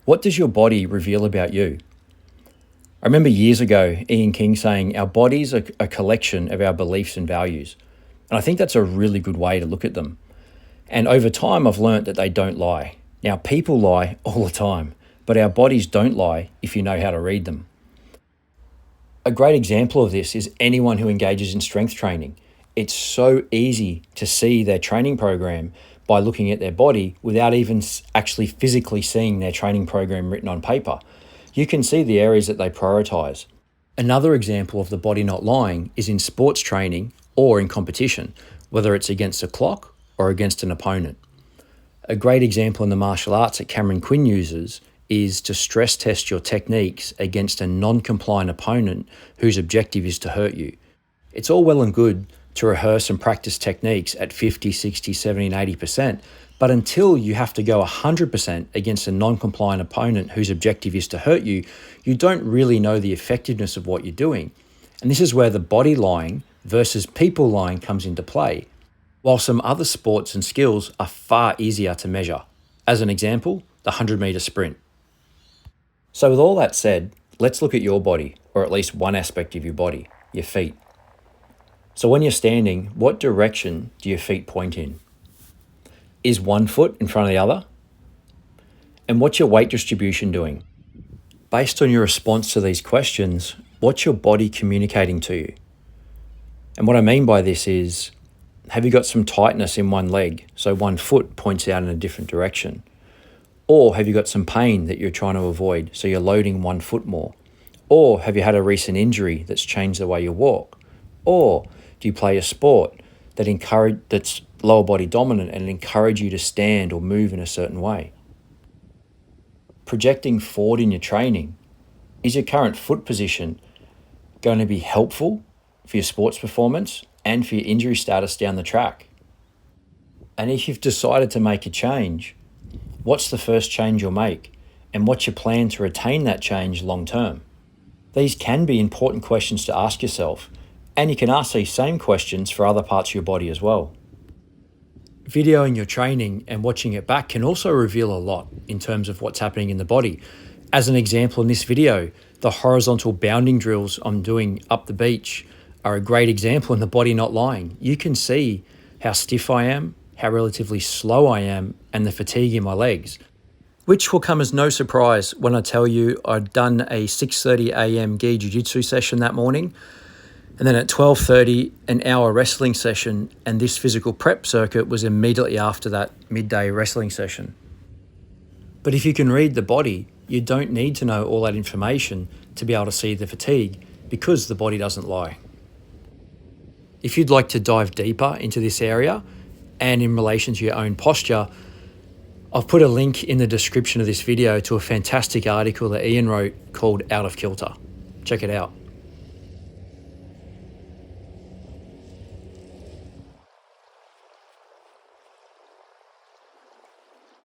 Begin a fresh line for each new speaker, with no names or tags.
What does your body reveal about you? I remember years ago, Ian King saying our bodies are a collection of our beliefs and values. And I think that's a really good way to look at them. And over time, I've learnt that they don't lie. Now, people lie all the time, but our bodies don't lie if you know how to read them. A great example of this is anyone who engages in strength training. It's so easy to see their training program by looking at their body without even actually physically seeing their training program written on paper. You can see the areas that they prioritize. Another example of the body not lying is in sports training or in competition, whether it's against a clock or against an opponent. A great example in the martial arts that Cameron Quinn uses is to stress test your techniques against a non-compliant opponent whose objective is to hurt you. It's all well and good to rehearse and practice techniques at 50, 60, 70, and 80%, but until you have to go 100% against a non-compliant opponent whose objective is to hurt you, you don't really know the effectiveness of what you're doing. And this is where the body lying versus people lying comes into play, while some other sports and skills are far easier to measure. As an example, the 100-meter sprint. So with all that said, let's look at your body, or at least one aspect of your body, your feet. So when you're standing, what direction do your feet point in? Is one foot in front of the other? And what's your weight distribution doing? Based on your response to these questions, what's your body communicating to you? And what I mean by this is, have you got some tightness in one leg, so one foot points out in a different direction? Or have you got some pain that you're trying to avoid, so you're loading one foot more? Or have you had a recent injury that's changed the way you walk? Or do you play a sport that's lower body dominant and encourage you to stand or move in a certain way? Projecting forward in your training, is your current foot position going to be helpful for your sports performance and for your injury status down the track? And if you've decided to make a change, what's the first change you'll make? And what's your plan to retain that change long term? These can be important questions to ask yourself, and you can ask these same questions for other parts of your body as well. Videoing your training and watching it back can also reveal a lot in terms of what's happening in the body. As an example, in this video, the horizontal bounding drills I'm doing up the beach are a great example in the body not lying. You can see how stiff I am, how relatively slow I am, and the fatigue in my legs, which will come as no surprise when I tell you I'd done a 6:30 a.m. gi jiu-jitsu session that morning, and then at 12:30 an hour wrestling session, and this physical prep circuit was immediately after that midday wrestling session. But if you can read the body, you don't need to know all that information to be able to see the fatigue, because the body doesn't lie. If you'd like to dive deeper into this area and in relation to your own posture, I've put a link in the description of this video to a fantastic article that Ian wrote called Out of Kilter. Check it out.